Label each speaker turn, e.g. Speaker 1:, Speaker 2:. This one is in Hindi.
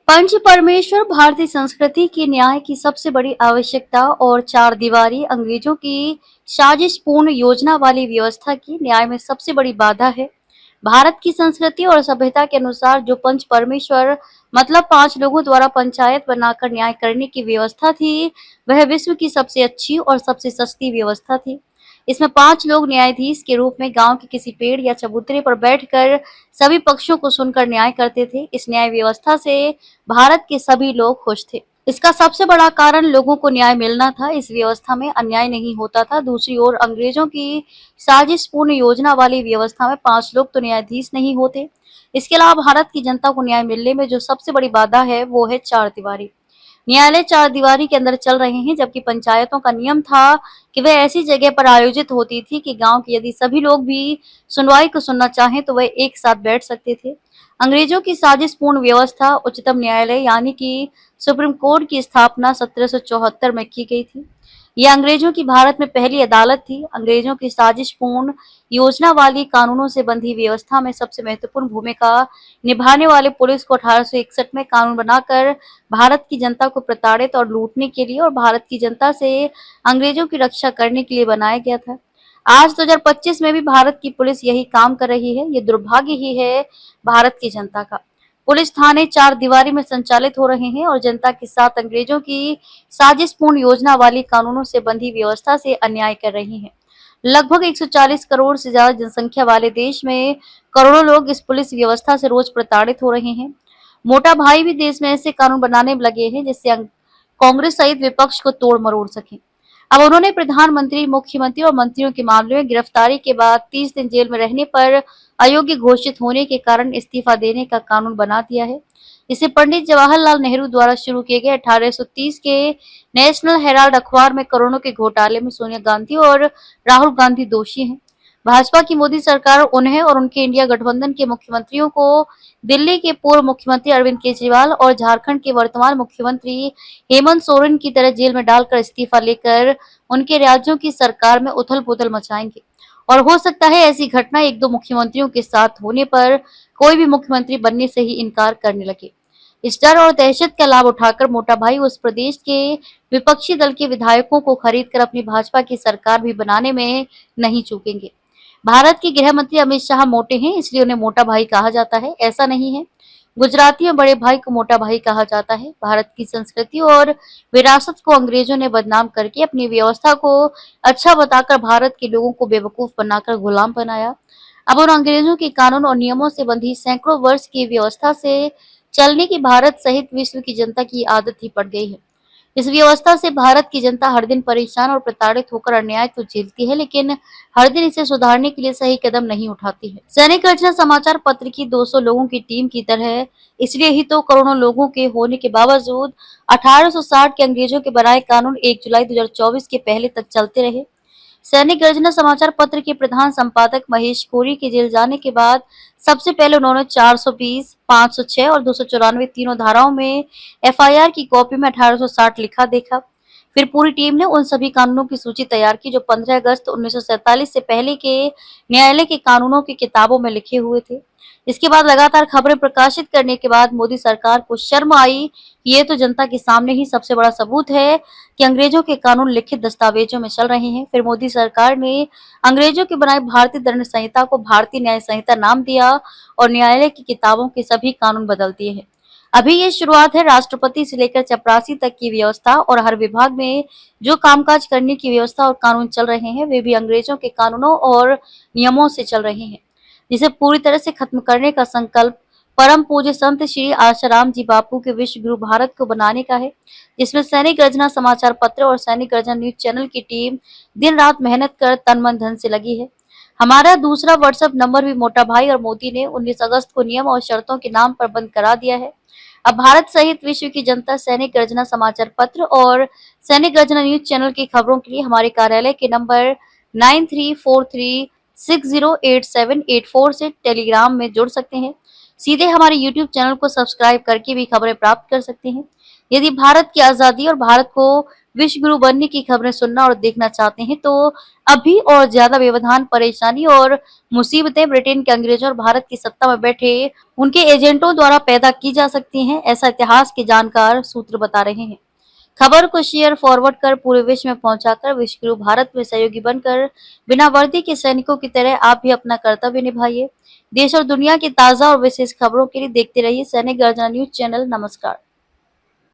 Speaker 1: पंच परमेश्वर भारतीय संस्कृति की न्याय की सबसे बड़ी आवश्यकता और चार दीवारी अंग्रेजों की साजिशपूर्ण योजना वाली व्यवस्था की न्याय में सबसे बड़ी बाधा है। भारत की संस्कृति और सभ्यता के अनुसार जो पंच परमेश्वर मतलब पांच लोगों द्वारा पंचायत बनाकर न्याय करने की व्यवस्था थी, वह विश्व की सबसे अच्छी और सबसे सस्ती व्यवस्था थी। इसमें पांच लोग न्यायाधीश के रूप में गांव के किसी पेड़ या चबूतरे पर बैठकर सभी पक्षों को सुनकर न्याय करते थे। इस न्याय व्यवस्था से भारत के सभी लोग खुश थे। इसका सबसे बड़ा कारण लोगों को न्याय मिलना था। इस व्यवस्था में अन्याय नहीं होता था। दूसरी ओर अंग्रेजों की साजिशपूर्ण योजना वाली व्यवस्था में पांच लोग तो न्यायाधीश नहीं होते। इसके अलावा भारत की जनता को न्याय मिलने में जो सबसे बड़ी बाधा है वो है चार दीवारी। न्यायालय चार दीवारी के अंदर चल रहे हैं, जबकि पंचायतों का नियम था कि वह ऐसी जगह पर आयोजित होती थी कि गांव के यदि सभी लोग भी सुनवाई को सुनना चाहें तो वह एक साथ बैठ सकते थे। अंग्रेजों की साजिशपूर्ण व्यवस्था उच्चतम न्यायालय यानी कि सुप्रीम कोर्ट की स्थापना 1774 में की गई थी। यह अंग्रेजों की भारत में पहली अदालत थी। अंग्रेजों की साजिशपूर्ण योजना वाली कानूनों से बंधी व्यवस्था में सबसे महत्वपूर्ण भूमिका निभाने वाले पुलिस को 1861 में कानून बनाकर भारत की जनता को प्रताड़ित और लूटने के लिए और भारत की जनता से अंग्रेजों की रक्षा करने के लिए बनाया गया था। आज 2025 में भी भारत की पुलिस यही काम कर रही है। ये दुर्भाग्य ही है भारत की जनता का। पुलिस थाने चार दीवारी में संचालित हो रहे हैं और जनता के साथ अंग्रेजों की साजिशपूर्ण योजना वाली कानूनों से बंधी व्यवस्था से अन्याय कर रही हैं। लगभग 140 करोड़ से ज्यादा जनसंख्या वाले देश में करोड़ों लोग इस पुलिस व्यवस्था से रोज प्रताड़ित हो रहे हैं। मोटा भाई भी देश में ऐसे कानून बनाने में लगे हैं जिससे कांग्रेस सहित विपक्ष को तोड़ मरोड़ सके। अब उन्होंने प्रधानमंत्री, मुख्यमंत्री और मंत्रियों के मामले में गिरफ्तारी के बाद 30 दिन जेल में रहने पर अयोग्य घोषित होने के कारण इस्तीफा देने का कानून बना दिया है। इसे पंडित जवाहरलाल नेहरू द्वारा शुरू किए गए 1830 के नेशनल हेराल्ड अखबार में करोड़ों के घोटाले में सोनिया गांधी और राहुल गांधी दोषी हैं। भाजपा की मोदी सरकार उन्हें और उनके इंडिया गठबंधन के मुख्यमंत्रियों को दिल्ली के पूर्व मुख्यमंत्री अरविंद केजरीवाल और झारखंड के वर्तमान मुख्यमंत्री हेमंत सोरेन की तरह जेल में डालकर इस्तीफा लेकर उनके राज्यों की सरकार में उथल-पुथल मचाएंगे। और हो सकता है ऐसी घटना एक दो मुख्यमंत्रियों के साथ होने पर कोई भी मुख्यमंत्री बनने से ही इनकार करने लगे। इस डर और दहशत का लाभ उठाकर मोटा भाई उस प्रदेश के विपक्षी दल के विधायकों को खरीदकर अपनी भाजपा की सरकार भी बनाने में नहीं चूकेंगे। भारत के गृह मंत्री अमित शाह मोटे हैं, इसलिए उन्हें मोटा भाई कहा जाता है, ऐसा नहीं है। गुजराती में बड़े भाई को मोटा भाई कहा जाता है। भारत की संस्कृति और विरासत को अंग्रेजों ने बदनाम करके अपनी व्यवस्था को अच्छा बताकर भारत के लोगों को बेवकूफ बनाकर गुलाम बनाया। अब उन अंग्रेजों के कानून और नियमों से बंधी सैकड़ों वर्ष की व्यवस्था से चलने की भारत सहित विश्व की जनता की आदत ही पड़ गई है। इस व्यवस्था से भारत की जनता हर दिन परेशान और प्रताड़ित होकर अन्याय तो झेलती है, लेकिन हर दिन इसे सुधारने के लिए सही कदम नहीं उठाती है। दैनिक गर्जना समाचार पत्र की 200 लोगों की टीम की तरह इसलिए ही तो करोड़ों लोगों के होने के बावजूद 1860 के अंग्रेजों के बनाए कानून 1 जुलाई 2024 के पहले तक चलते रहे। दैनिक गर्जना समाचार पत्र के प्रधान संपादक महेश कोरी के जेल जाने के बाद सबसे पहले उन्होंने 420, 506 और 294 तीनों धाराओं में एफआईआर की कॉपी में 1860 लिखा देखा। फिर पूरी टीम ने उन सभी कानूनों की सूची तैयार की जो 15 अगस्त 1947 से पहले के न्यायालय के कानूनों की किताबों में लिखे हुए थे। इसके बाद लगातार खबरें प्रकाशित करने के बाद मोदी सरकार को शर्म आई कि ये तो जनता के सामने ही सबसे बड़ा सबूत है कि अंग्रेजों के कानून लिखित दस्तावेजों में चल रहे हैं। फिर मोदी सरकार ने अंग्रेजों के बनाए भारतीय दंड संहिता को भारतीय न्याय संहिता नाम दिया और न्यायालय की किताबों के सभी कानून बदल दिए हैं। अभी ये शुरुआत है। राष्ट्रपति से लेकर चपरासी तक की व्यवस्था और हर विभाग में जो कामकाज करने की व्यवस्था और कानून चल रहे हैं वे भी अंग्रेजों के कानूनों और नियमों से चल रहे हैं, जिसे पूरी तरह से खत्म करने का संकल्प परम पूज्य संत श्री आशाराम जी बापू के विश्व गुरु भारत को बनाने का है, जिसमें दैनिक गर्जना समाचार पत्र और दैनिक गर्जना न्यूज चैनल की टीम दिन रात मेहनत कर तन मन धन से लगी है। हमारा दूसरा व्हाट्सएप नंबर भी मोटा भाई और मोदी ने 19 अगस्त को नियम और शर्तों के नाम पर बंद करा दिया है। अब भारत सहित विश्व की जनता दैनिक गर्जना समाचार पत्र और दैनिक गर्जना न्यूज चैनल की खबरों के लिए हमारे कार्यालय के नंबर 9343608784 से टेलीग्राम में जुड़ सकते हैं। सीधे हमारे यूट्यूब चैनल को सब्सक्राइब करके भी खबरें प्राप्त कर सकते हैं। यदि भारत की आजादी और भारत को विश्व गुरु बनने की खबरें सुनना और देखना चाहते हैं तो अभी और ज्यादा व्यवधान, परेशानी और मुसीबतें ब्रिटेन के अंग्रेजों और भारत की सत्ता में बैठे उनके एजेंटों द्वारा पैदा की जा सकती हैं, ऐसा इतिहास के जानकार सूत्र बता रहे हैं। खबर को शेयर फॉरवर्ड कर पूरे विश्व में पहुंचाकर विश्व गुरु भारत में सहयोगी बनकर बिना वर्दी के सैनिकों की तरह आप भी अपना कर्तव्य निभाइए। देश और दुनिया की ताजा और विशेष खबरों के लिए देखते रहिए सैनिक गर्जना न्यूज चैनल। नमस्कार।